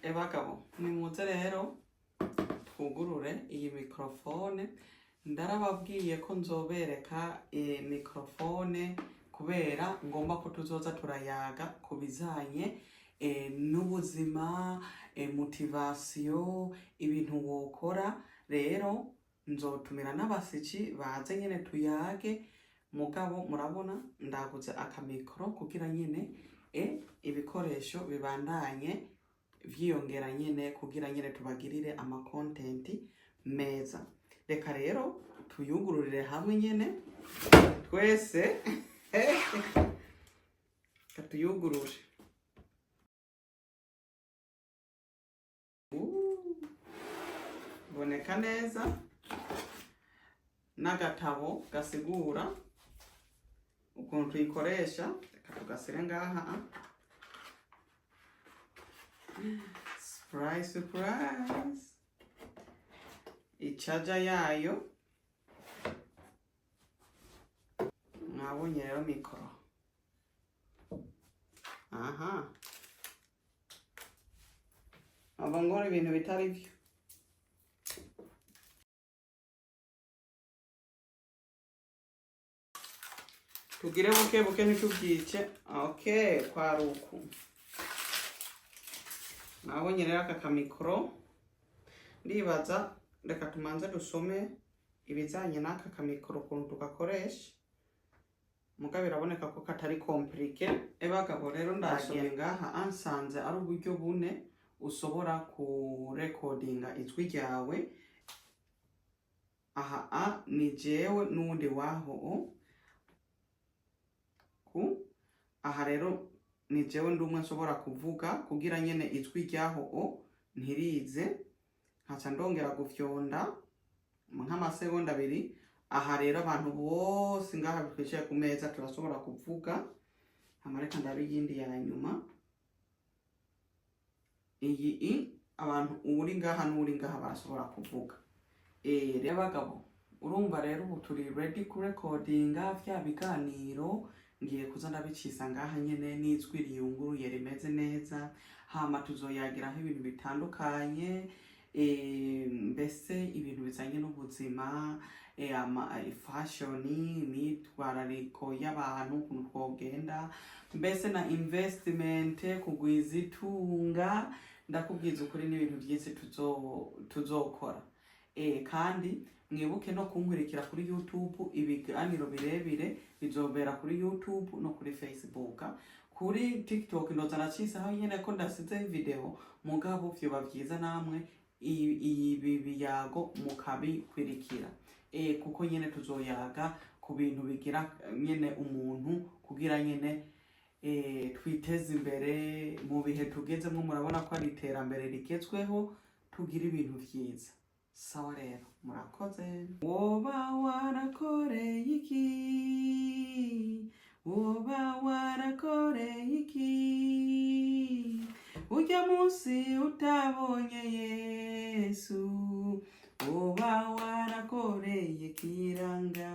Bagabo nimuze rero twugurure iyi mikrofone. Ndarababwiye ko nzobereka mikrofone kubera ngomba ko tuzoza turayaga ku bizanye n'ubuzima, motivation, ibintu wokora. Rero nzotumira n'abasiki baze nyene tuyage, mugabo murabona ndaguze akamikro kugira nyene ibikoresho bibandanye vyiyongera nyene kugira nyene tubagirire ama content meza. Reka rero tuyugururire hamwe nyene twese katuyugurure. Boneka neza n'agatabo gasigura ukuntu tuyikoresha. Reka tugasire ngaha. Surprise, surprise. Ichaja yayo. Mwabonye rero mikoro. Aha. Abangora ibintu bitari byo. Tugire buke buke ntitubyice. Okay, kwaruku. Mwabonye rero aka kamikoro. Ndibaza reka tumanze dusome ibizanye n'aka kamikoro ukuntu tugakoresha. Muga biraboneka ko katari compliqué. Bagabo rero ndasomye ngaha ansanze ari uburyo bune usobora ku recordinga ijwi ryawe. Aha ni jewe n'undi waho aha rero ni jewe ndumwe nsobora kuvuga kugira nyene ijwi ryaho ntirize. Nkaca ndongera gufyonda nk'amasegonda 2. Aha rero abantu bose ngaha bitwicaye ku meza turashobora kuvuga. Amareka ndabiyindi ya nyuma. Iyi abantu uri ngaha n'uri ngaha barashobora kuvuga. Rero bagabo urumva rero ubu turi ready ku recordinga vya biganiro. Ngiye kuza ndabicisa ngaha nyene n'ijwi riyunguruye rimeze neza. Hama tuzoyagiraho ibintu bitandukanye. Mbese ibintu bizanye n'ubuzima, fashion, imyitwarariko y'abantu ukuntu twogenda, mbese na investment, kugwiza itunga. Ndakubwiza ukuri n'ibintu byinshi tuzokora. Kandi mwibuke no kunkurikira kuri YouTube. Ibiganiro birebire bizobera kuri YouTube no kuri Facebook. Kuri TikTok ndoza nacisaho nyene ko ndasize video, mugabo vyoba vyiza namwe ibi biyago mukabikwirikira. Kuko nyene tuzoyaga ku bintu bigira nyene umuntu kugira nyene twiteze imbere mu bihe tugezemo. Murabona ko ari iterambere rigezweho, tugira ibintu vyiza. Sawa rero murakoze. Woba warakoreye iki? Woba warakoreye iki? Ujya munsi utabonye Yesu. Woba warakoreye kiranga.